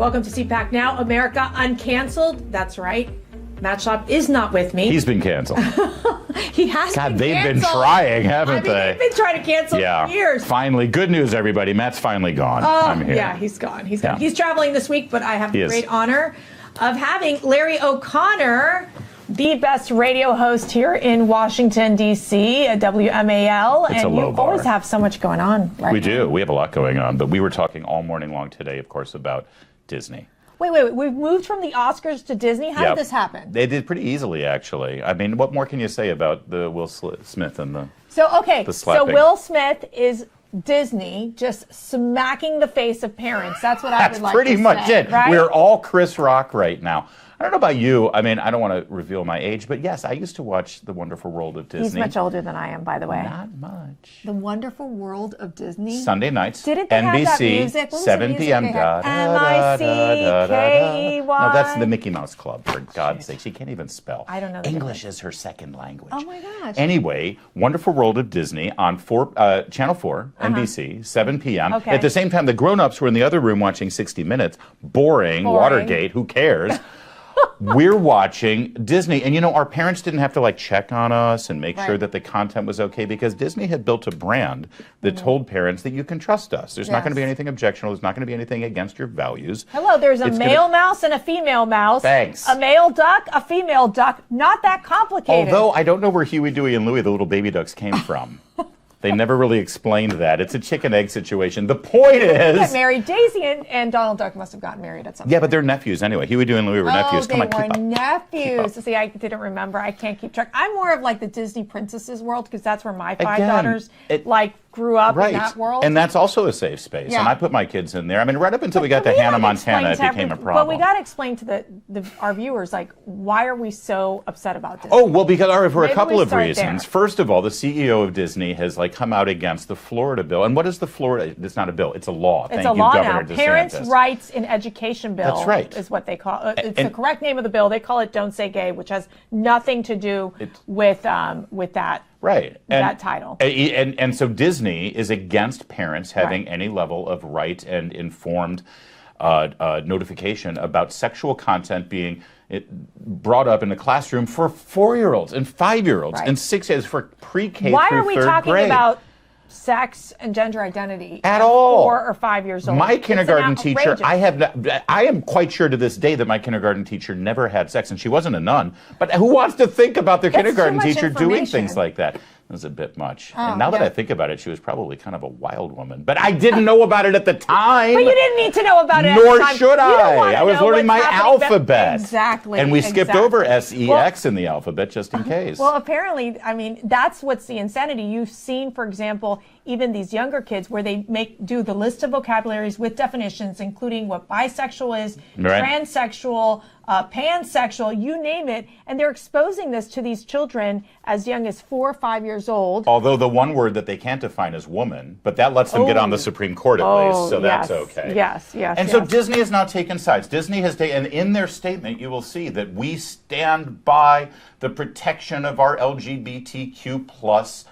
Welcome to CPAC Now, America Uncanceled. That's right. Matt Schaub is not with me. He's been canceled. He has been God, they've canceled. been trying, haven't they? They've been trying to cancel for years. Finally. Good news, everybody. Matt's finally gone. I'm here. Yeah, he's gone. He's gone. He's traveling this week, but I have the great honor of having Larry O'Connor, the best radio host here in Washington, D.C., at WMAL. It's and a low you bar. always have so much going on. Right We now. do. We have a lot going on. But we were talking all morning long today, of course, about Disney. Wait. We've moved from the Oscars to Disney? How did this happen? They did pretty easily, actually. I mean, what more can you say about the Will Smith and the So slapping? Will Smith is Disney just smacking the face of parents. That's what I would like to say. That's pretty much it. Right? We're all Chris Rock right now. I don't know about you. I mean, I don't want to reveal my age, but yes, I used to watch The Wonderful World of Disney. He's much older than I am, by the way. Not much. The Wonderful World of Disney? Sunday nights, Didn't they NBC, have that music? What was the 7 music p.m. they had? M-I-C-K-E-Y. No, that's the Mickey Mouse Club, for God's sake. She can't even spell. I don't know the English difference. is her second language. Oh, my gosh. Anyway, Wonderful World of Disney on Channel 4, NBC, 7 p.m. Okay. At the same time, the grown-ups were in the other room watching 60 Minutes. Boring. Watergate, who cares? We're watching Disney, and our parents didn't have to check on us and make sure that the content was okay, because Disney had built a brand that told parents that you can trust us. There's not going to be anything objectionable. There's not going to be anything against your values. Hello, there's a male mouse and a female mouse. Thanks. A male duck, a female duck. Not that complicated. Although I don't know where Huey, Dewey, and Louie, the little baby ducks, came from. They never really explained that. It's a chicken-egg situation. The point is... Get married. Daisy and Donald Duck must have gotten married at some point. Yeah, but they're nephews anyway. Huey, Dewey, and Louie were nephews. Come on, they keep were up. nephews. See, I didn't remember. I can't keep track. I'm more of the Disney princesses world, because that's where my five daughters grew up in that world. And that's also a safe space. Yeah. And I put my kids in there. I mean, right up until we got to Hannah Montana, it became a problem. But we got to explain to our viewers, why are we so upset about this? Oh, well, because for a couple of start reasons. there. First of all, the CEO of Disney has come out against the Florida bill. And what is the Florida? It's not a bill. It's a law. It's Thank a you, law Governor now. DeSantis. Parents' Rights in Education Bill. That's right. Is what they call it. It's the correct name of the bill. They call it Don't Say Gay, which has nothing to do with that. Right. That title. And so Disney is against parents having any level of right and informed notification about sexual content being brought up in the classroom for 4-year-olds and 5-year-olds and 6-year-olds for pre-K Why through are we third talking grade. about sex and gender identity at all 4 or 5 years old? My kindergarten teacher, outrageous. I am quite sure to this day that my kindergarten teacher never had sex, and she wasn't a nun. But who wants to think about their kindergarten teacher doing things like that? It was a bit much. And now that I think about it, she was probably kind of a wild woman. But I didn't know about it at the time. But you didn't need to know about it Nor at the time. should I. I was learning my alphabet. Exactly. And we skipped over SEX in the alphabet just in case. Well, apparently, I mean, that's what's the insanity. You've seen, for example, even these younger kids where they do the list of vocabularies with definitions, including what bisexual is, transsexual, pansexual, you name it, and they're exposing this to these children as young as 4 or 5 years old. Although the one word that they can't define is woman, but that lets them get on the Supreme Court at least, so that's okay. Yes. And so Disney has now taken sides. Disney has taken, and in their statement, you will see that we stand by the protection of our LGBTQ plus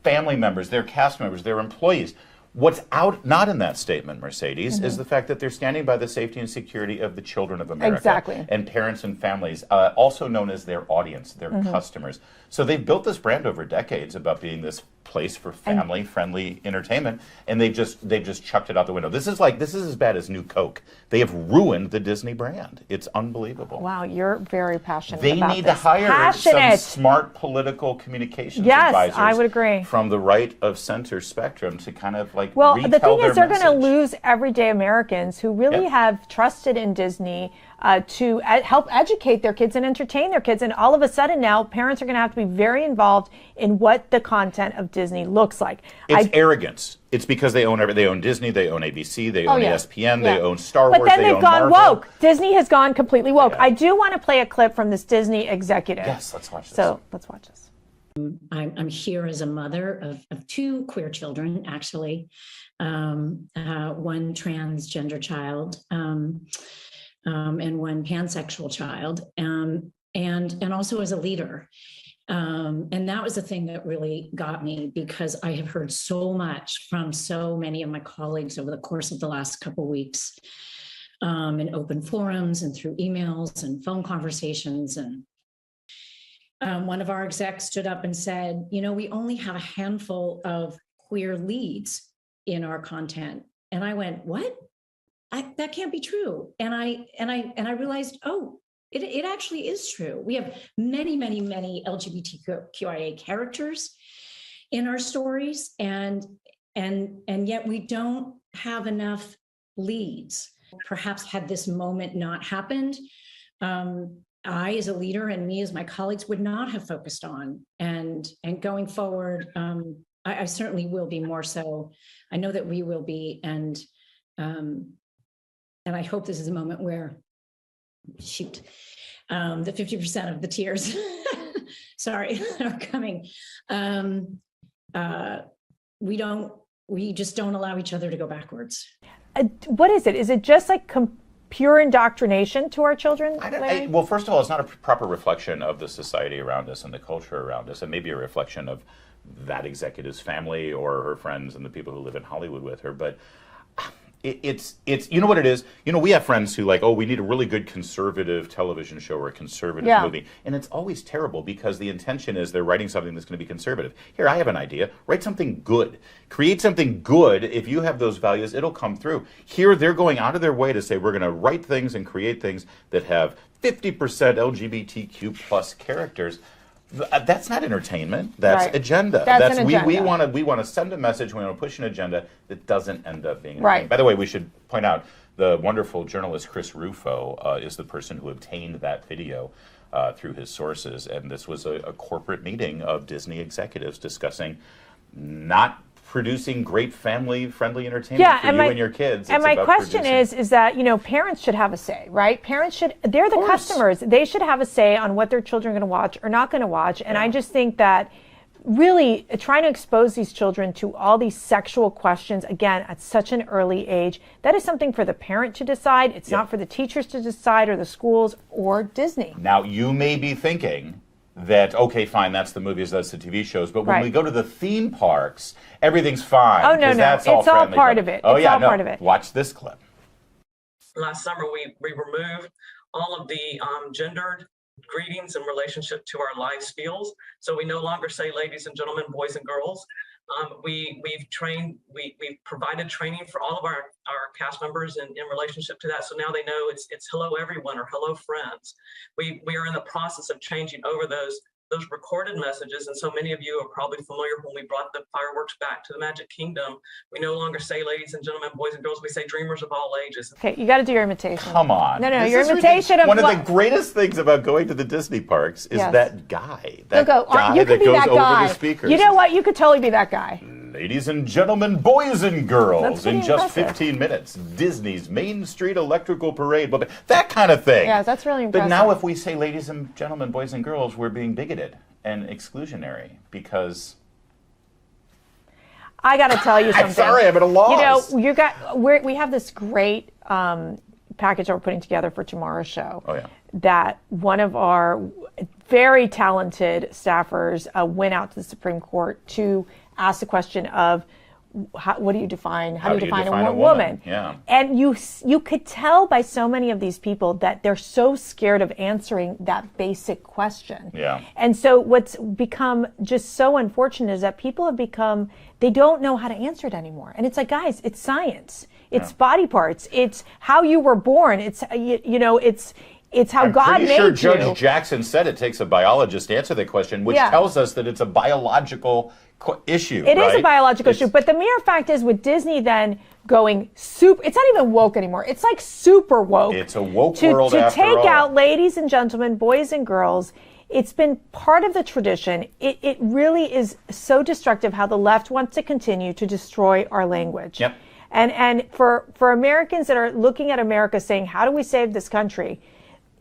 family members, their cast members, their employees. What's not in that statement, Mercedes, is the fact that they're standing by the safety and security of the children of America. Exactly. And parents and families, also known as their audience, their customers. So they've built this brand over decades about being this place for family-friendly entertainment, and they've just chucked it out the window. This is as bad as New Coke. They have ruined the Disney brand. It's unbelievable. Wow, you're very passionate They about need this. to hire some smart political communications advisors. I would agree. From the right of center spectrum to kind of Well, the thing is, they're going to message. lose everyday Americans who really have trusted in Disney to help educate their kids and entertain their kids. And all of a sudden now, parents are going to have to be very involved in what the content of Disney looks like. It's arrogance. It's because they own They own Disney, they own ABC, they own ESPN, they own Star Wars, but then they've gone Marvel. woke. Disney has gone completely woke. I do want to play a clip from this Disney executive. Yes, let's watch this. So let's watch this. I'm here as a mother of 2 queer children, actually, one transgender child and one pansexual child, and also as a leader. And that was the thing that really got me, because I have heard so much from so many of my colleagues over the course of the last couple of weeks in open forums and through emails and phone conversations. And one of our execs stood up and said, we only have a handful of queer leads in our content. And I went, what? That can't be true. And I realized, it actually is true. We have many, many, many LGBTQIA characters in our stories, and yet we don't have enough leads. Perhaps had this moment not happened, I, as a leader, and me as my colleagues, would not have focused on. And going forward, I certainly will be more so. I know that we will be, and I hope this is a moment where, the 50% of the tears, sorry, are coming. We just don't allow each other to go backwards. What is it? Is it just like pure indoctrination to our children? Well, first of all, it's not a proper reflection of the society around us and the culture around us. It may be a reflection of that executive's family or her friends and the people who live in Hollywood with her. But it's you know what it is? We have friends who we need a really good conservative television show or a conservative movie. And it's always terrible because the intention is they're writing something that's going to be conservative. Here, I have an idea. Write something good. Create something good. If you have those values, it'll come through. Here, they're going out of their way to say we're going to write things and create things that have 50% LGBTQ plus characters. That's not entertainment. That's agenda. That's an agenda. We want to send a message. We want to push an agenda that doesn't end up being right. By the way, we should point out the wonderful journalist Chris Rufo is the person who obtained that video through his sources, and this was a corporate meeting of Disney executives discussing not producing great family-friendly entertainment for you and your kids. And my question is that, parents should have a say, right? They're the customers. They should have a say on what their children are going to watch or not going to watch. And I just think that really trying to expose these children to all these sexual questions, again, at such an early age, that is something for the parent to decide. It's not for the teachers to decide or the schools or Disney. Now, you may be thinking that, okay, fine, that's the movies, that's the TV shows, but when we go to the theme parks, everything's fine. Oh, no, that's it's all part of it. Oh, it's all part of it. Watch this clip. Last summer, we removed all of the gendered greetings in relationship to our life skills. So we no longer say ladies and gentlemen, boys and girls. We've provided training for all of our cast members in relationship to that. So now they know it's hello everyone or hello friends. We are in the process of changing over those recorded messages. And so many of you are probably familiar when we brought the fireworks back to the Magic Kingdom. We no longer say ladies and gentlemen, boys and girls. We say dreamers of all ages. Okay, you got to do your imitation. Come on. No, your imitation of one of the greatest things about going to the Disney parks is that guy. That guy you could that be goes that over guy. the speakers. You know what? You could totally be that guy. Ladies and gentlemen, boys and girls, in just impressive. 15 minutes, Disney's Main Street Electrical Parade. That kind of thing. Yeah, that's really impressive. But now if we say ladies and gentlemen, boys and girls, we're being bigoted and exclusionary because... I got to tell you something. I'm sorry, I'm at a loss. We have this great package that we're putting together for tomorrow's show. Oh, yeah. That one of our very talented staffers went out to the Supreme Court to ask the question of what do you define? How do you define a woman? Yeah. And you could tell by so many of these people that they're so scared of answering that basic question. Yeah. And so what's become just so unfortunate is that people have become, they don't know how to answer it anymore. And it's like, guys, it's science. It's body parts. It's how you were born. It's, it's how God made you. I'm pretty sure Judge Jackson said it takes a biologist to answer that question, which tells us that it's a biological issue. It is a biological issue, but the mere fact is with Disney then going super, it's not even woke anymore. It's like super woke. It's a woke world after all. To take all. out ladies and gentlemen, boys and girls, it's been part of the tradition. It really is so destructive how the left wants to continue to destroy our language. Yep. And for Americans that are looking at America saying, how do we save this country?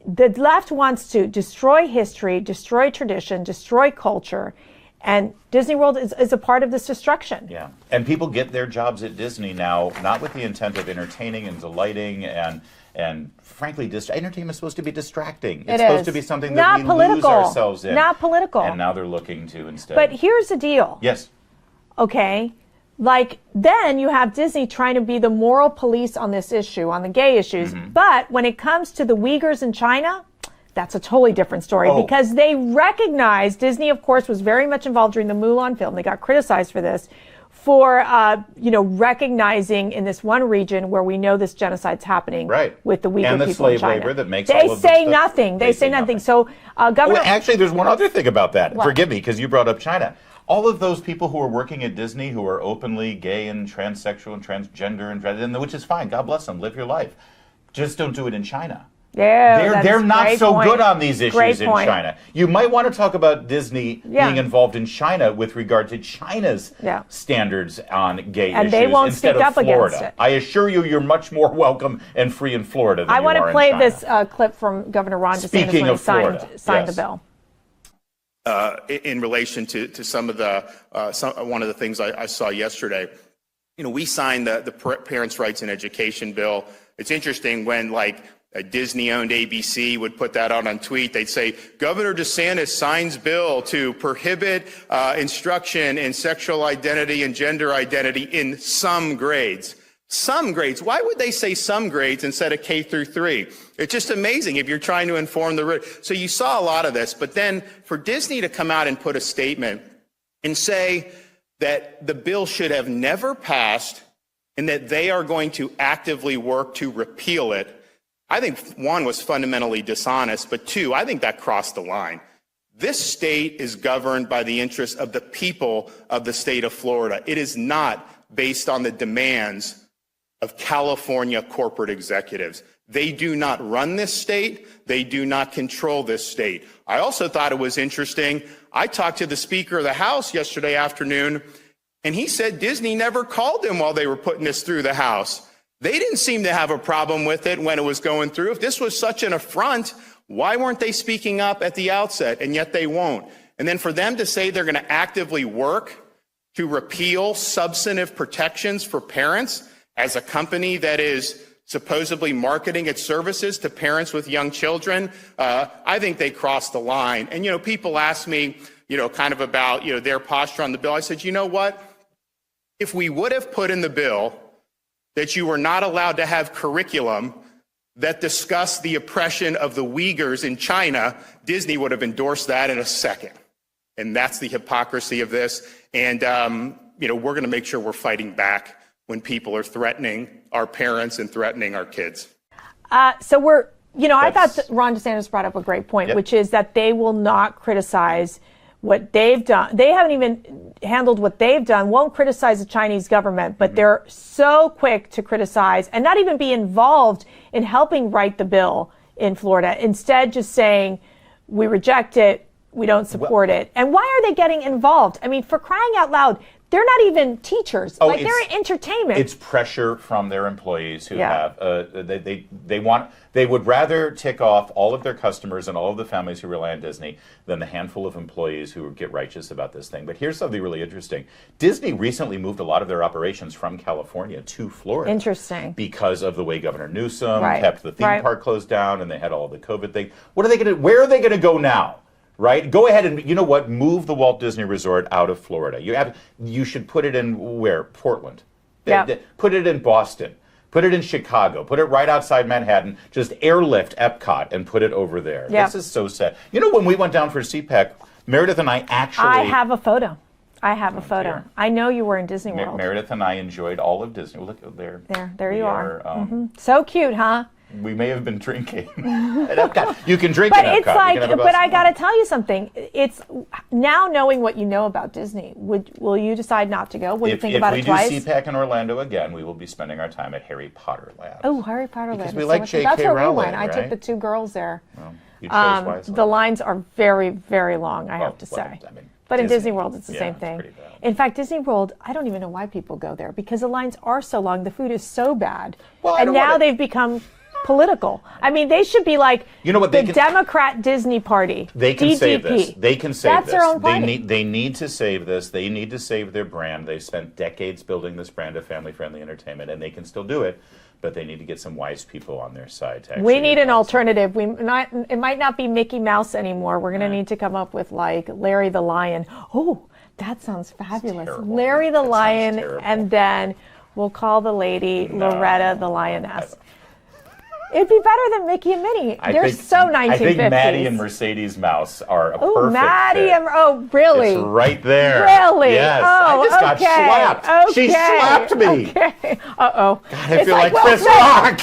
The left wants to destroy history, destroy tradition, destroy culture. And Disney World is a part of this destruction. Yeah. And people get their jobs at Disney now, not with the intent of entertaining and delighting and frankly, entertainment is supposed to be distracting. It's supposed to be something that we lose ourselves in. Not political. And now they're looking to instead. But here's the deal. Yes. Okay. like, then you have Disney trying to be the moral police on this issue, on the gay issues. But when it comes to the Uyghurs in China, that's a totally different story because they recognize, Disney, of course, was very much involved during the Mulan film. They got criticized for this, for, recognizing in this one region where we know this genocide's happening with the Uyghur and the people in slave China. labor that makes they all of say the nothing. They say nothing. So, Governor... Well, actually, there's one other thing about that. What? Forgive me, because you brought up China. All of those people who are working at Disney who are openly gay and transsexual and transgender, and which is fine, God bless them, live your life. Just don't do it in China. Yeah, they're not so point. good on these issues in Point. China. You might want to talk about Disney being involved in China with regard to China's standards on gay issues they won't instead speak of up Florida. against it. I assure you, you're much more welcome and free in Florida than I you want are to play in China. this clip from Governor Ron DeSantis Speaking when of he Florida, signed yes. the bill. In relation to some of the one of the things I saw yesterday, we signed the Parents' Rights in Education bill. It's interesting when a Disney-owned ABC would put that out on tweet. They'd say, Governor DeSantis signs bill to prohibit instruction in sexual identity and gender identity in some grades. Some grades. Why would they say some grades instead of K through 3? It's just amazing if you're trying to inform so you saw a lot of this, but then for Disney to come out and put a statement and say that the bill should have never passed and that they are going to actively work to repeal it, I think one was fundamentally dishonest, but two, I think that crossed the line. This state is governed by the interests of the people of the state of Florida. It is not based on the demands of California corporate executives. They do not run this state. They do not control this state. I also thought it was interesting. I talked to the Speaker of the House yesterday afternoon, and he said Disney never called him while they were putting this through the House. They didn't seem to have a problem with it when it was going through. If this was such an affront, why weren't they speaking up at the outset? And yet they won't. And then for them to say they're going to actively work to repeal substantive protections for parents as a company that is supposedly marketing its services to parents with young children, I think they crossed the line. And, people ask me, kind of about, their posture on the bill. I said, you know what? If we would have put in the bill that you were not allowed to have curriculum that discussed the oppression of the Uyghurs in China, Disney would have endorsed that in a second. And that's the hypocrisy of this. And, we're going to make sure we're fighting back when people are threatening our parents and threatening our kids. I thought that Ron DeSantis brought up a great point, which is that they will not criticize what they've done. They haven't even handled what they've done, won't criticize the Chinese government, but they're so quick to criticize and not even be involved in helping write the bill in Florida. Instead, just saying, we reject it, we don't support it. And why are they getting involved? I mean, for crying out loud, they're not even teachers. They're in entertainment. It's pressure from their employees who have they would rather tick off all of their customers and all of the families who rely on Disney than the handful of employees who get righteous about this thing. But here's something really interesting. Disney recently moved a lot of their operations from California to Florida. Interesting. Because of the way Governor Newsom kept the theme park closed down and they had all the COVID thing. What are they going to? Where are they going to go now? Right? Go ahead and, move the Walt Disney Resort out of Florida. You should put it in where? Portland. Put it in Boston. Put it in Chicago. Put it right outside Manhattan. Just airlift Epcot and put it over there. This is so sad. When we went down for CPAC, Meredith and I actually... I have a photo. Dear. I know you were in Disney World. Meredith and I enjoyed all of Disney. Look there. There you are. So cute, huh? We may have been drinking at Epcot. You can drink at Epcot. But I got to tell you something. It's now knowing what you know about Disney. Will you decide not to go? Will you think about it twice? If we do CPAC in Orlando again, we will be spending our time at Harry Potter Land. Oh, Harry Potter Land. Because we like J.K. Rowling, That's where we went. right? I took the two girls there. Well, you chose wisely. The lines are very, very long, I have to say. But in Disney World, it's the same thing. In fact, Disney World, I don't even know why people go there because the lines are so long. The food is so bad. And now they've become political. I mean, they should be like the Democrat Disney Party. They can save this. They can save That's this. Their own party. They need to save this. They need to save their brand. They spent decades building this brand of family-friendly entertainment, and they can still do it. But they need to get some wise people on their side to actually. We need an alternative. It might not be Mickey Mouse anymore. We're going to need to come up with like Larry the Lion. Oh, That sounds fabulous. terrible. Larry the That sounds lion, terrible. and then we'll call the lady Loretta the lioness. It'd be better than Mickey and Minnie. They're so 1950s. I think Maddie and Mercedes Mouse are a perfect Maddie fit. and really? It's right there. Really? Yes. Oh, I just got slapped. Okay. She slapped me. Okay. Uh-oh. I feel like Chris Rock.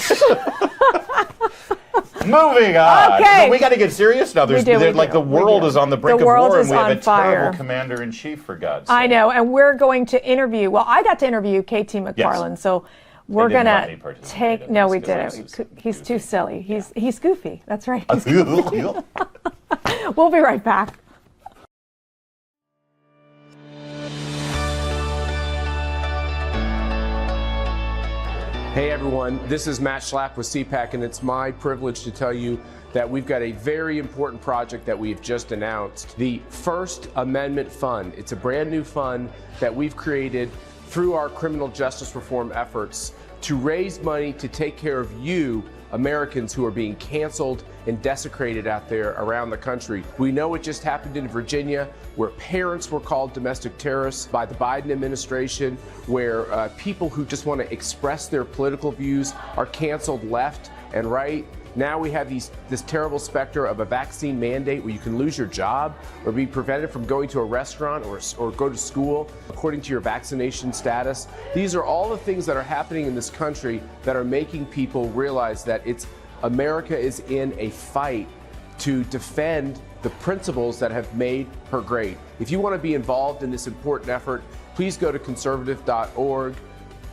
Moving on. Okay. We got to get serious now. We do. The world is on the brink of world war, is and we have on a fire. terrible commander-in-chief, for God's sake. I know, and we're going to interview. Well, I got to interview KT McFarland, so we're didn't let gonna me participate take. in No, this we because didn't. I'm He's goofy. too silly. He's goofy. That's right. He's goofy. We'll be right back. Hey everyone, this is Matt Schlapp with CPAC, and it's my privilege to tell you that we've got a very important project that we've just announced, the First Amendment Fund. It's a brand new fund that we've created through our criminal justice reform efforts to raise money to take care of you, Americans who are being canceled and desecrated out there around the country. We know it just happened in Virginia, where parents were called domestic terrorists by the Biden administration, where people who just want to express their political views are canceled left and right. Now we have this terrible specter of a vaccine mandate where you can lose your job or be prevented from going to a restaurant or go to school according to your vaccination status. These are all the things that are happening in this country that are making people realize that America is in a fight to defend the principles that have made her great. If you want to be involved in this important effort, please go to conservative.org,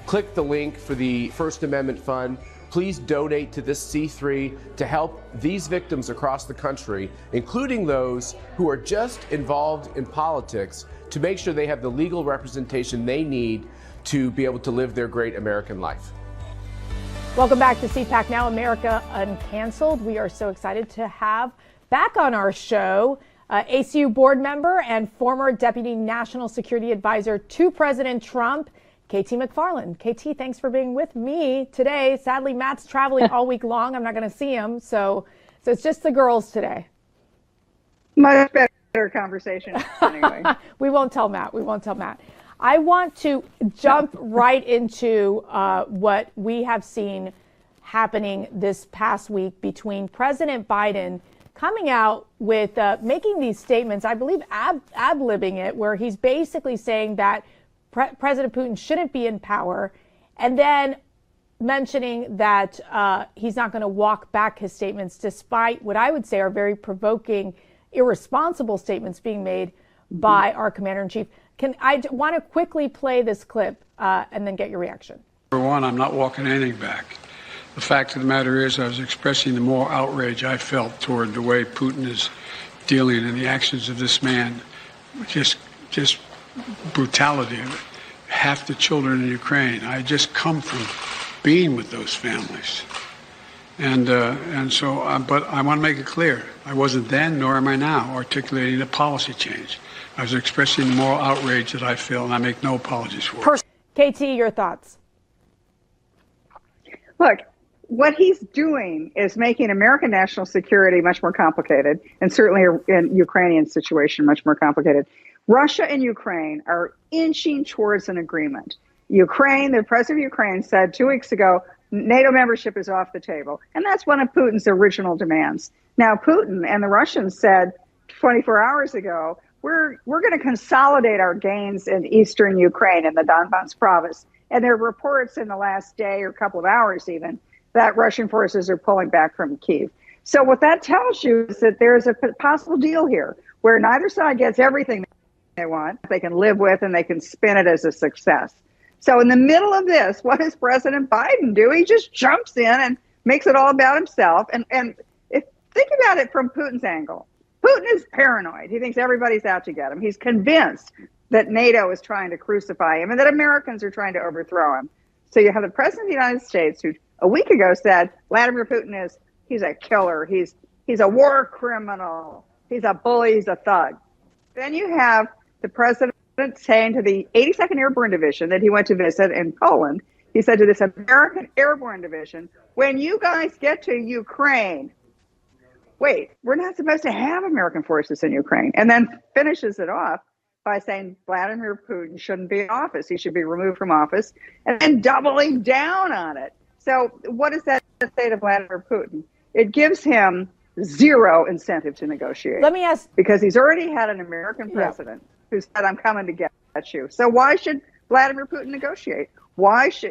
click the link for the First Amendment Fund. Please donate to this C3 to help these victims across the country, including those who are just involved in politics, to make sure they have the legal representation they need to be able to live their great American life. Welcome back to CPAC Now, America UnCanceled. We are so excited to have back on our show ACU board member and former Deputy National Security Advisor to President Trump, KT McFarland. KT, thanks for being with me today. Sadly, Matt's traveling all week long. I'm not going to see him, so it's just the girls today. Much better conversation anyway. We won't tell Matt. I want to jump right into what we have seen happening this past week between President Biden coming out with making these statements, I believe ad-libbing it, where he's basically saying that President Putin shouldn't be in power, and then mentioning that he's not going to walk back his statements, despite what I would say are very provoking, irresponsible statements being made by our commander-in-chief. I want to quickly play this clip and then get your reaction. Number one, I'm not walking anything back. The fact of the matter is I was expressing the moral outrage I felt toward the way Putin is dealing and the actions of this man. Just brutality of it. Half the children in Ukraine. I just come from being with those families. And so, but I want to make it clear, I wasn't then, nor am I now, articulating a policy change. I was expressing the moral outrage that I feel, and I make no apologies for it. KT, your thoughts? Look, what he's doing is making American national security much more complicated, and certainly in Ukrainian situation much more complicated. Russia and Ukraine are inching towards an agreement. Ukraine, the president of Ukraine said 2 weeks ago, NATO membership is off the table. And that's one of Putin's original demands. Now, Putin and the Russians said 24 hours ago, we're going to consolidate our gains in eastern Ukraine, in the Donbass province. And there are reports in the last day or couple of hours even that Russian forces are pulling back from Kyiv. So what that tells you is that there's a possible deal here where neither side gets everything they want, they can live with, and they can spin it as a success. So in the middle of this, what does President Biden do? He just jumps in and makes it all about himself. And think about it from Putin's angle. Putin is paranoid. He thinks everybody's out to get him. He's convinced that NATO is trying to crucify him and that Americans are trying to overthrow him. So you have the President of the United States who a week ago said Vladimir Putin he's a killer. He's a war criminal. He's a bully. He's a thug. Then you have the president saying to the 82nd Airborne Division that he went to visit in Poland, he said to this American Airborne Division, when you guys get to Ukraine, wait, we're not supposed to have American forces in Ukraine. And then finishes it off by saying Vladimir Putin shouldn't be in office. He should be removed from office, and then doubling down on it. So what does that say to Vladimir Putin? It gives him zero incentive to negotiate. Let me ask, because he's already had an American president who said, I'm coming to get you. So why should Vladimir Putin negotiate? Why should,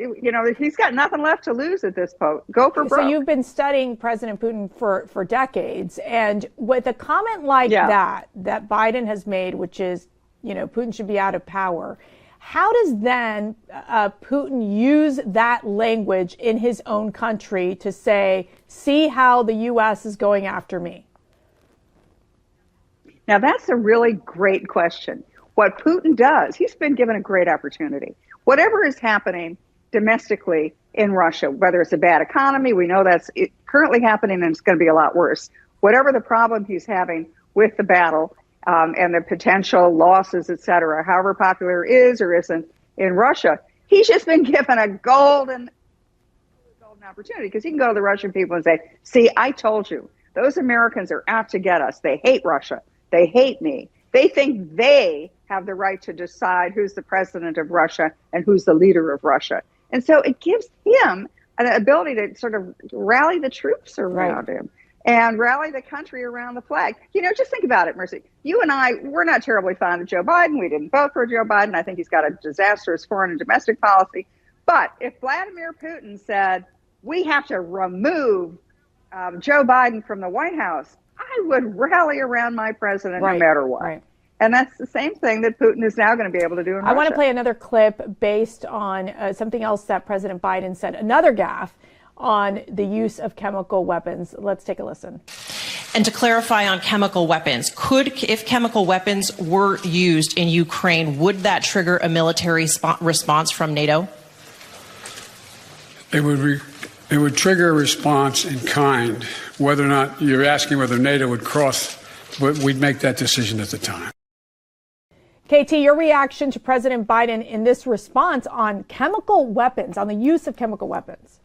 he's got nothing left to lose at this point. Go for broke. So you've been studying President Putin for decades, and with a comment like that Biden has made, which is, Putin should be out of power, how does then Putin use that language in his own country to say, see how the U.S. is going after me? Now, that's a really great question. What Putin does, he's been given a great opportunity. Whatever is happening domestically in Russia, whether it's a bad economy, we know that's currently happening and it's going to be a lot worse. Whatever the problem he's having with the battle and the potential losses, et cetera, however popular it is or isn't in Russia, he's just been given a golden opportunity because he can go to the Russian people and say, see, I told you, those Americans are out to get us. They hate Russia. They hate me. They think they have the right to decide who's the president of Russia and who's the leader of Russia. And so it gives him an ability to sort of rally the troops around him and rally the country around the flag. Just think about it, Mercy. You and I, we're not terribly fond of Joe Biden. We didn't vote for Joe Biden. I think he's got a disastrous foreign and domestic policy. But if Vladimir Putin said, we have to remove Joe Biden from the White House, I would rally around my president no matter what. Right. And that's the same thing that Putin is now going to be able to do in Russia. I want to play another clip based on something else that President Biden said, another gaffe on the use of chemical weapons. Let's take a listen. And to clarify on chemical weapons, if chemical weapons were used in Ukraine, would that trigger a military response from NATO? It would trigger a response in kind. Whether or not you're asking whether NATO would cross, we'd make that decision at the time. KT, your reaction to President Biden in this response on chemical weapons, on the use of chemical weapons?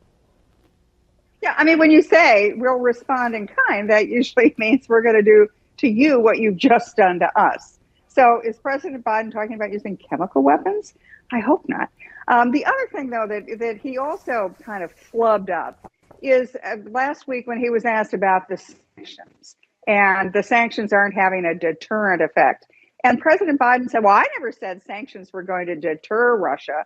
Yeah, I mean, when you say we'll respond in kind, that usually means we're going to do to you what you've just done to us. So is President Biden talking about using chemical weapons? I hope not. The other thing, though, that he also kind of flubbed up is last week when he was asked about the sanctions, and the sanctions aren't having a deterrent effect. And President Biden said, well, I never said sanctions were going to deter Russia,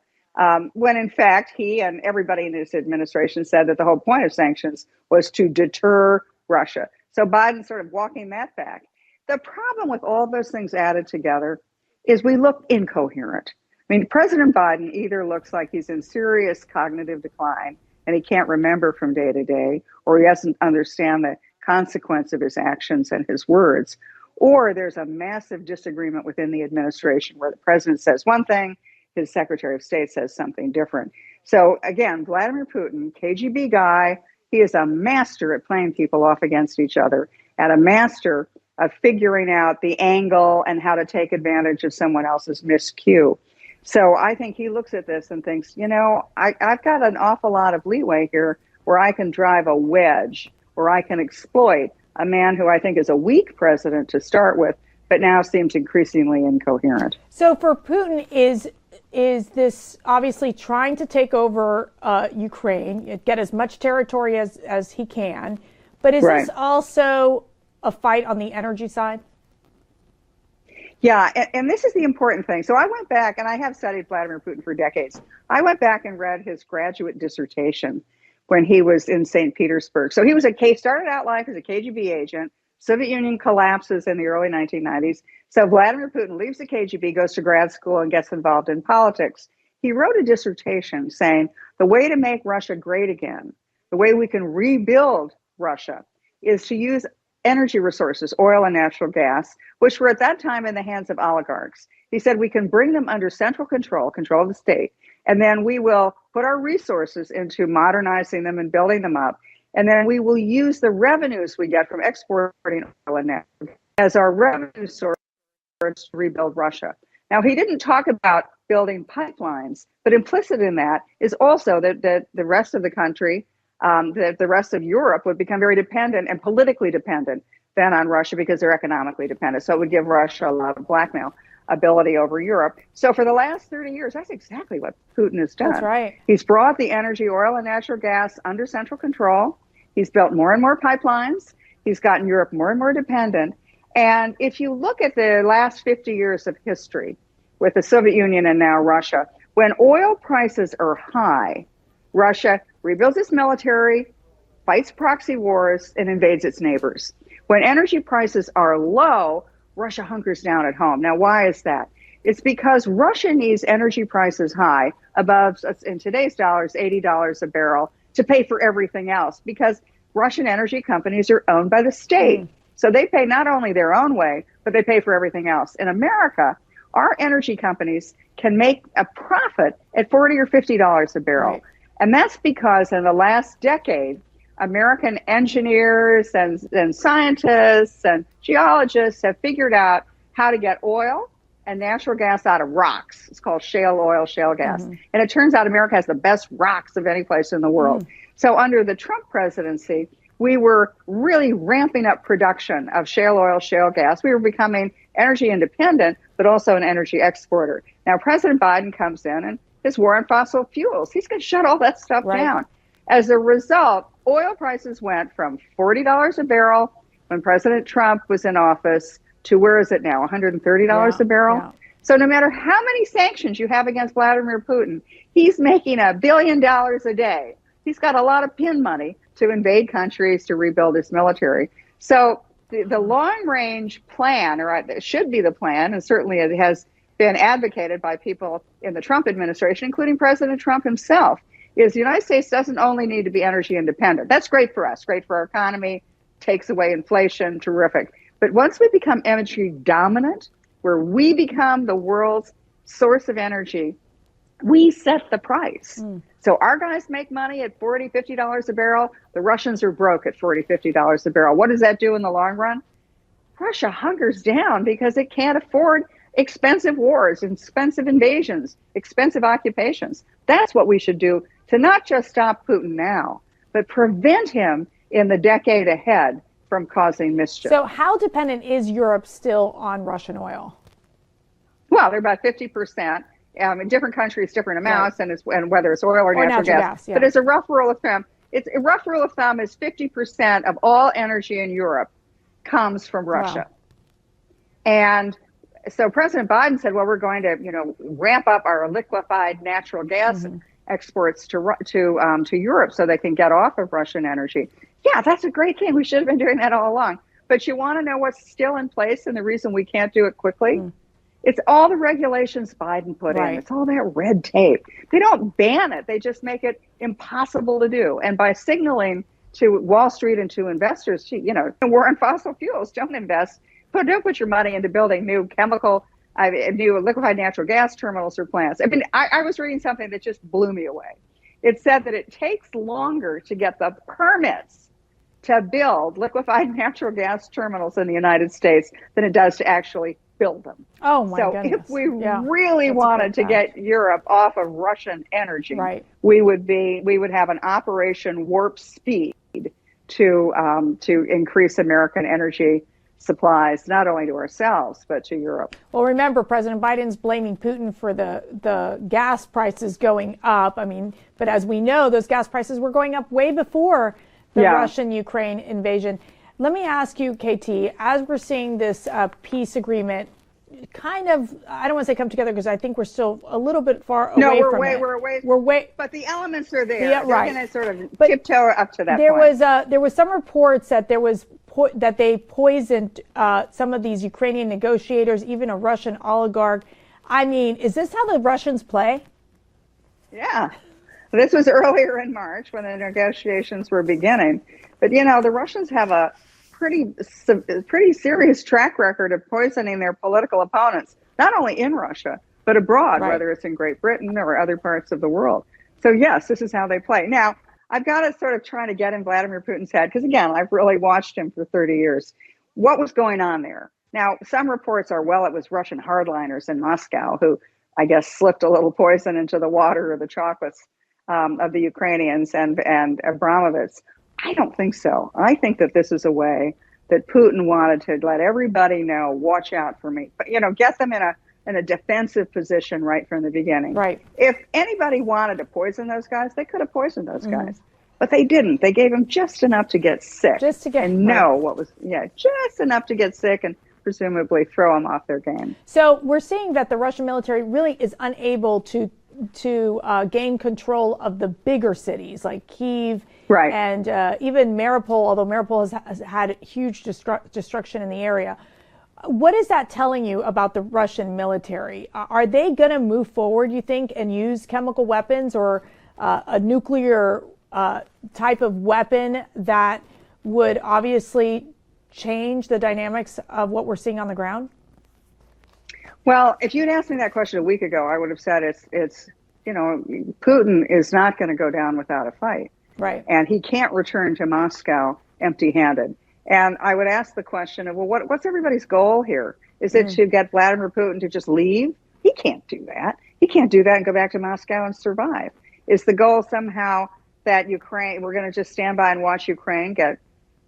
when in fact he and everybody in his administration said that the whole point of sanctions was to deter Russia. So Biden's sort of walking that back. The problem with all those things added together is we look incoherent. I mean, President Biden either looks like he's in serious cognitive decline and he can't remember from day to day, or he doesn't understand the consequence of his actions and his words, or there's a massive disagreement within the administration where the president says one thing, his Secretary of State says something different. So again, Vladimir Putin, KGB guy, he is a master at playing people off against each other and a master of figuring out the angle and how to take advantage of someone else's miscue. So I think he looks at this and thinks, I've got an awful lot of leeway here where I can drive a wedge, where I can exploit a man who I think is a weak president to start with, but now seems increasingly incoherent. So for Putin, is this obviously trying to take over Ukraine, get as much territory as he can, but is this also a fight on the energy side? Yeah, and this is the important thing. So I went back, and I have studied Vladimir Putin for decades. I went back and read his graduate dissertation when he was in St. Petersburg. So he was started out life as a KGB agent. Soviet Union collapses in the early 1990s. So Vladimir Putin leaves the KGB, goes to grad school, and gets involved in politics. He wrote a dissertation saying the way to make Russia great again, the way we can rebuild Russia, is to use energy resources, oil and natural gas, which were at that time in the hands of oligarchs. He said we can bring them under central control of the state, and then we will put our resources into modernizing them and building them up. And then we will use the revenues we get from exporting oil and natural gas as our revenue source to rebuild Russia. Now, he didn't talk about building pipelines, but implicit in that is also that the rest of the country, that the rest of Europe would become very dependent and politically dependent then on Russia because they're economically dependent. So it would give Russia a lot of blackmail. ability over Europe. So for the last 30 years, that's exactly what Putin has done. That's right. He's brought the energy, oil and natural gas under central control. He's built more and more pipelines. He's gotten Europe more and more dependent. And if you look at the last 50 years of history with the Soviet Union and now Russia, when oil prices are high, Russia rebuilds its military, fights proxy wars, and invades its neighbors. When energy prices are low, Russia hunkers down at home. Now, why is that? It's because Russia needs energy prices high, above, in today's dollars, $80 a barrel, to pay for everything else, because Russian energy companies are owned by the state. So they pay not only their own way, but they pay for everything else. In America, our energy companies can make a profit at $40 or $50 a barrel. Right. And that's because in the last decade, American engineers and scientists and geologists have figured out how to get oil and natural gas out of rocks. It's called shale oil, shale gas. And it turns out America has the best rocks of any place in the world. So under the Trump presidency, we were really ramping up production of shale oil, shale gas. We were becoming energy independent, but also an energy exporter. Now, President Biden comes in and his war on fossil fuels, he's going to shut all that stuff down. As a result, oil prices went from $40 a barrel when President Trump was in office to, where is it now, $130 a barrel? Yeah. So no matter how many sanctions you have against Vladimir Putin, he's making $1 billion a day. He's got a lot of pin money to invade countries, to rebuild his military. So the long-range plan, or it should be the plan, and certainly it has been advocated by people in the Trump administration, including President Trump himself, is the United States doesn't only need to be energy independent. That's great for us, great for our economy, takes away inflation, terrific. But once we become energy dominant, where we become the world's source of energy, we set the price. So our guys make money at $40, $50 a barrel. The Russians are broke at $40, $50 a barrel. What does that do in the long run? Russia hunkers down because it can't afford expensive wars, expensive invasions, expensive occupations. That's what we should do to not just stop Putin now, but prevent him in the decade ahead from causing mischief. So how dependent is Europe still on Russian oil? Well, they're about 50%. In different countries, different amounts, and whether it's oil or natural gas. But as a rough rule of thumb, is 50% of all energy in Europe comes from Russia. Wow. And so President Biden said, well, we're going to, ramp up our liquefied natural gas exports to Europe so they can get off of Russian energy. Yeah, that's a great thing. We should have been doing that all along. But you want to know what's still in place and the reason we can't do it quickly? It's all the regulations Biden put in. It's all that red tape. They don't ban it. They just make it impossible to do. And by signaling to Wall Street and to investors, war on fossil fuels, don't invest. Don't put your money into building new new liquefied natural gas terminals or plants. I mean, I was reading something that just blew me away. It said that it takes longer to get the permits to build liquefied natural gas terminals in the United States than it does to actually build them. Oh my goodness. If we really wanted to get Europe off of Russian energy, we would have an Operation Warp Speed to increase American energy supplies, not only to ourselves, but to Europe. Well, remember, President Biden's blaming Putin for the gas prices going up. I mean, but as we know, those gas prices were going up way before the Russian-Ukraine invasion. Let me ask you, KT, as we're seeing this peace agreement kind of, I don't want to say come together because I think we're still a little bit far away from it. We're way. But the elements are there. Yeah, They're going to sort of tiptoe up to that point. There was some reports that that they poisoned some of these Ukrainian negotiators, even a Russian oligarch. I mean, is this how the Russians play? Yeah. This was earlier in March when the negotiations were beginning. But, the Russians have a pretty serious track record of poisoning their political opponents, not only in Russia, but abroad, whether it's in Great Britain or other parts of the world. So, yes, this is how they play. Now, I've got to sort of try to get in Vladimir Putin's head, because, again, I've really watched him for 30 years. What was going on there? Now, some reports are, well, it was Russian hardliners in Moscow who, I guess, slipped a little poison into the water or the chocolates of the Ukrainians and Abramovich. I don't think so. I think that this is a way that Putin wanted to let everybody know, watch out for me. But, get them in a in a defensive position right from the beginning. Right. If anybody wanted to poison those guys, they could have poisoned those guys. But they didn't. They gave them just enough to get sick. Just to get and know what was, just enough to get sick and presumably throw them off their game. So we're seeing that the Russian military really is unable to gain control of the bigger cities like Kyiv and even Mariupol, although Mariupol has had huge destruction in the area. What is that telling you about the Russian military? Are they going to move forward, you think, and use chemical weapons or a nuclear type of weapon that would obviously change the dynamics of what we're seeing on the ground? Well, if you'd asked me that question a week ago, I would have said it's Putin is not going to go down without a fight. Right. And he can't return to Moscow empty-handed. And I would ask the question of, well, what's everybody's goal here? Is it to get Vladimir Putin to just leave? He can't do that. He can't do that and go back to Moscow and survive. Is the goal somehow that Ukraine, we're going to just stand by and watch Ukraine get,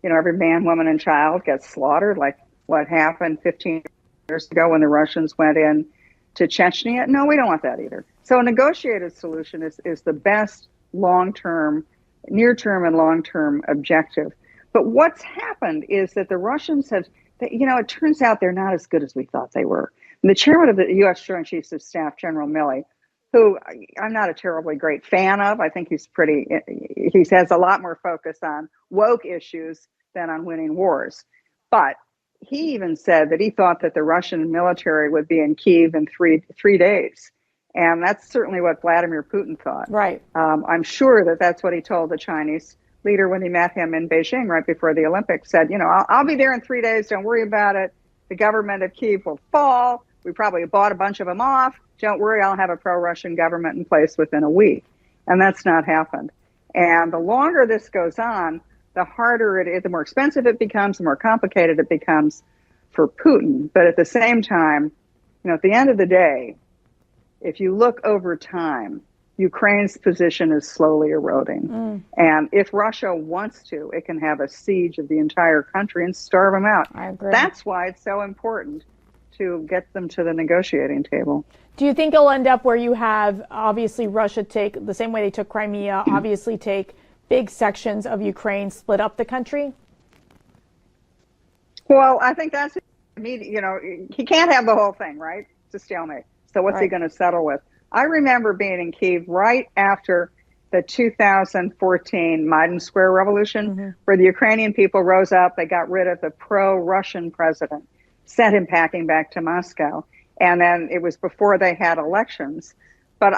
every man, woman, and child get slaughtered like what happened 15 years ago when the Russians went in to Chechnya? No, we don't want that either. So a negotiated solution is the best long-term, near-term and long-term objective. But what's happened is that the Russians have, it turns out they're not as good as we thought they were. And the chairman of the U.S. Joint Chiefs of Staff, General Milley, who I'm not a terribly great fan of. I think he has a lot more focus on woke issues than on winning wars. But he even said that he thought that the Russian military would be in Kyiv in three days. And that's certainly what Vladimir Putin thought. Right. I'm sure that that's what he told the Chinese leader when he met him in Beijing right before the Olympics, said, I'll be there in 3 days. Don't worry about it. The government of Kyiv will fall. We probably bought a bunch of them off. Don't worry, I'll have a pro-Russian government in place within a week. And that's not happened. And the longer this goes on, the harder it is, the more expensive it becomes, the more complicated it becomes for Putin. But at the same time, at the end of the day, if you look over time, Ukraine's position is slowly eroding. And if Russia wants to, it can have a siege of the entire country and starve them out. I agree. That's why it's so important to get them to the negotiating table. Do you think it'll end up where you have, obviously, Russia take, the same way they took Crimea, obviously take big sections of Ukraine, split up the country? Well, I think that's, he can't have the whole thing, right? It's a stalemate. So what's he going to settle with? I remember being in Kyiv right after the 2014 Maidan Square Revolution, where the Ukrainian people rose up, they got rid of the pro-Russian president, sent him packing back to Moscow. And then it was before they had elections. But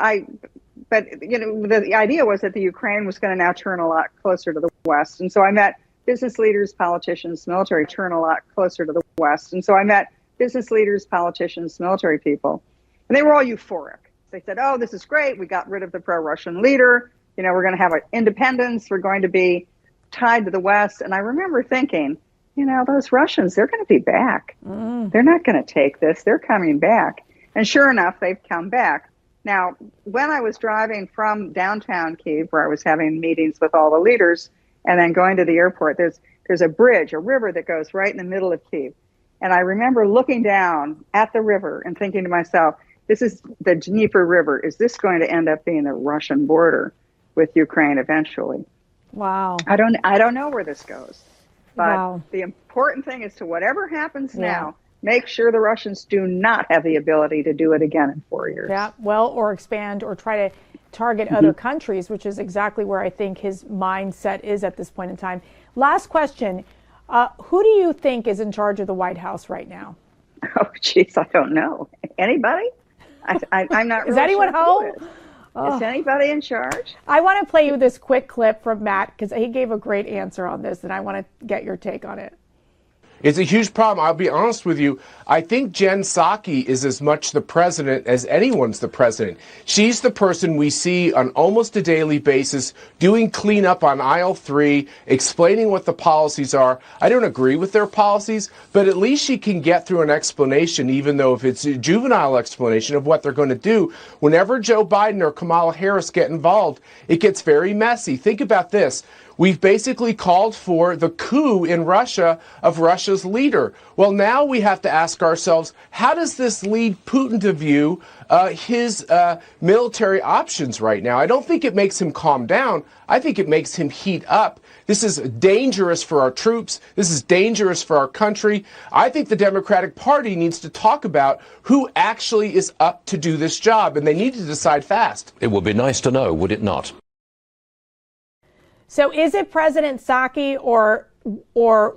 the idea was that the Ukraine was going to now turn a lot closer to the West. And so I met business leaders, politicians, military, turn a lot closer to the West. And so I met business leaders, politicians, military people, and they were all euphoric. They said, oh, this is great. We got rid of the pro-Russian leader. We're going to have an independence. We're going to be tied to the West. And I remember thinking, those Russians, they're going to be back. They're not going to take this. They're coming back. And sure enough, they've come back. Now, when I was driving from downtown Kyiv, where I was having meetings with all the leaders, and then going to the airport, there's a bridge, a river that goes right in the middle of Kyiv. And I remember looking down at the river and thinking to myself, this is the Dnieper River. Is this going to end up being the Russian border with Ukraine eventually? Wow. I don't know where this goes. But wow. The important thing is to whatever happens now, make sure the Russians do not have the ability to do it again in 4 years. Yeah, well, or expand or try to target other countries, which is exactly where I think his mindset is at this point in time. Last question. Who do you think is in charge of the White House right now? Oh, geez, I don't know. Anybody? I'm not really Is anyone sure home? Is anybody in charge? I want to play you this quick clip from Matt because he gave a great answer on this, and I want to get your take on it. It's a huge problem. I'll be honest with you. I think Jen Psaki is as much the president as anyone's the president. She's the person we see on almost a daily basis doing cleanup on aisle 3, explaining what the policies are. I don't agree with their policies, but at least she can get through an explanation, even though if it's a juvenile explanation of what they're going to do. Whenever Joe Biden or Kamala Harris get involved, it gets very messy. Think about this. We've basically called for the coup in Russia of Russia's leader. Well, now we have to ask ourselves, how does this lead Putin to view his military options right now? I don't think it makes him calm down. I think it makes him heat up. This is dangerous for our troops. This is dangerous for our country. I think the Democratic Party needs to talk about who actually is up to do this job, and they need to decide fast. It would be nice to know, would it not? So is it President Psaki or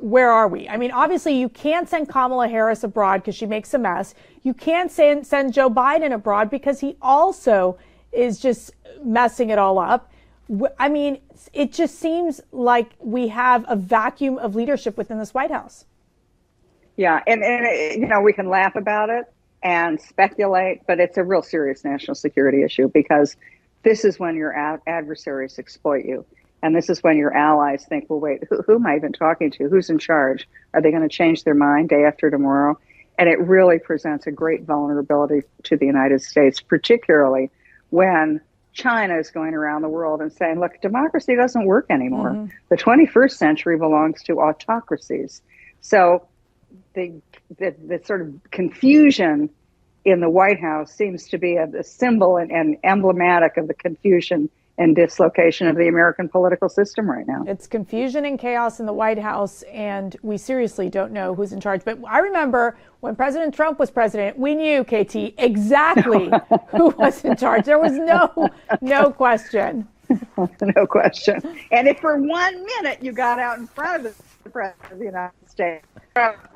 where are we? I mean, obviously you can't send Kamala Harris abroad because she makes a mess. You can't send Joe Biden abroad because he also is just messing it all up. I mean, it just seems like we have a vacuum of leadership within this White House. Yeah, and you know, we can laugh about it and speculate, but it's a real serious national security issue, because this is when your adversaries exploit you. And this is when your allies think, well, wait, who am I even talking to? Who's in charge? Are they going to change their mind day after tomorrow? And it really presents a great vulnerability to the United States, particularly when China is going around the world and saying, look, democracy doesn't work anymore. Mm-hmm. The 21st century belongs to autocracies. So the sort of confusion in the White House seems to be a symbol and emblematic of the confusion and dislocation of the American political system right now. It's confusion and chaos in the White House, and we seriously don't know who's in charge. But I remember when President Trump was president, we knew, KT, exactly who was in charge. There was no question. No question. And if for 1 minute you got out in front of the President of the United States,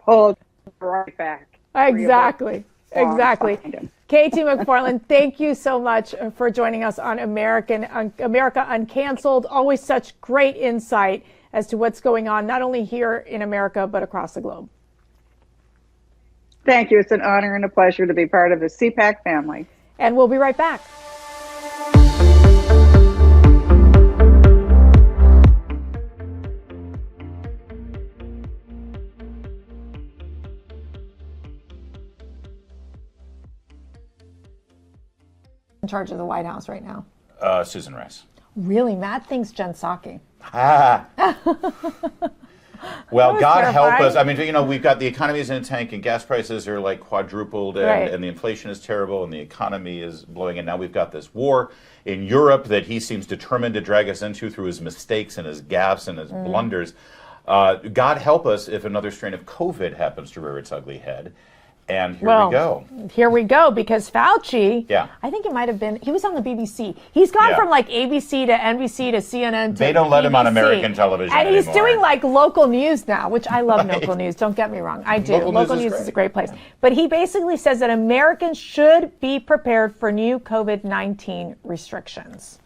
pulled right back. Exactly. Exactly. KT McFarland, thank you so much for joining us on America UnCanceled. Always such great insight as to what's going on, not only here in America, but across the globe. Thank you. It's an honor and a pleasure to be part of the CPAC family. And we'll be right back. In charge of the White House right now? Susan Rice. Really? Matt thinks Jen Psaki. Well, God help us. I mean, you know, we've got the economy is in a tank and gas prices are like quadrupled and the inflation is terrible and the economy is blowing. And now we've got this war in Europe that he seems determined to drag us into through his mistakes and his gaffes and his blunders. God help us if another strain of COVID happens to rear its ugly head. And here we go. Here we go, because Fauci, I think it might have been, he was on the BBC. He's gone from like ABC to NBC to CNN to They don't let BBC. him on American television And anymore. he's doing like local news now, which I love local news. Don't get me wrong. I do. Local news is a great place. But he basically says that Americans should be prepared for new COVID-19 restrictions.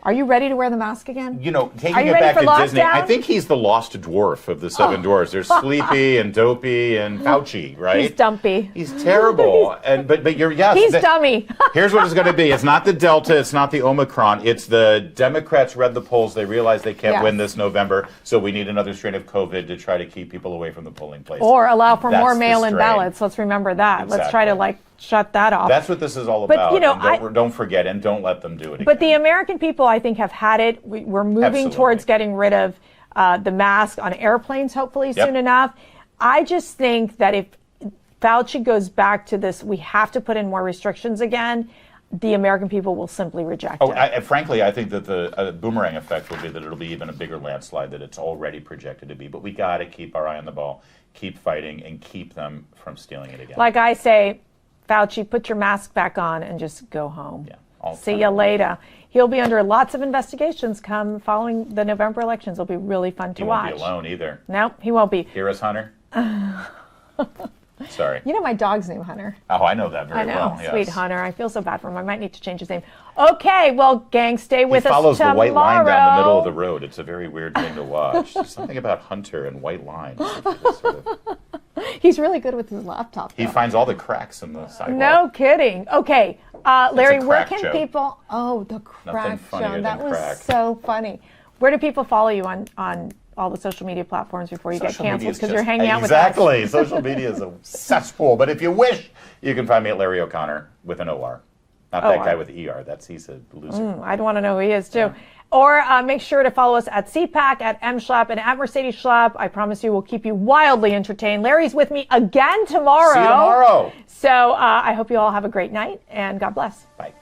Are you ready to wear the mask again? You know, taking it back to Disney, I think he's the lost dwarf of the seven dwarfs. There's Sleepy and Dopey and Fauci, right? He's dumpy. He's terrible. But you're, yes. He's dummy. Here's what it's going to be. It's not the Delta. It's not the Omicron. It's the Democrats read the polls. They realize they can't win this November. So we need another strain of COVID to try to keep people away from the polling place. Or allow for more mail-in ballots. Let's remember that. Exactly. Let's try to shut that off. That's what this is all about. You know, don't forget and don't let them do it again. But the American people, I think, have had it. We're moving towards getting rid of the mask on airplanes, hopefully soon enough. I just think that if Fauci goes back to this, we have to put in more restrictions again, the American people will simply reject it. Frankly, I think that the boomerang effect will be that it'll be even a bigger landslide that it's already projected to be. But we got to keep our eye on the ball, keep fighting, and keep them from stealing it again. Like I say, Fauci, put your mask back on and just go home. See you later. He'll be under lots of investigations come following the November elections. It'll be really fun to watch. He won't be alone either. No, he won't be. Hear us, Hunter? Sorry. You know my dog's name, Hunter. Oh, I know that very well. I know. Sweet Hunter. I feel so bad for him. I might need to change his name. Okay, well, gang, stay with us tomorrow. He follows the white line down the middle of the road. It's a very weird thing to watch. There's something about Hunter and white lines. He's really good with his laptop, though. He finds all the cracks in the sidewalk. No kidding. Okay, Larry, where can people... Oh, the crack show. That was so funny. Where do people follow you on all the social media platforms before you get canceled? Because you're hanging out with us. Exactly. Social media is a cesspool. But if you wish, you can find me at Larry O'Connor with an O-R. Not that guy with ER. He's a loser. I'd want to know who he is, too. Or make sure to follow us at CPAC, at MSchlapp, and at Mercedes Schlapp. I promise you we'll keep you wildly entertained. Larry's with me again tomorrow. See you tomorrow. So I hope you all have a great night, and God bless. Bye.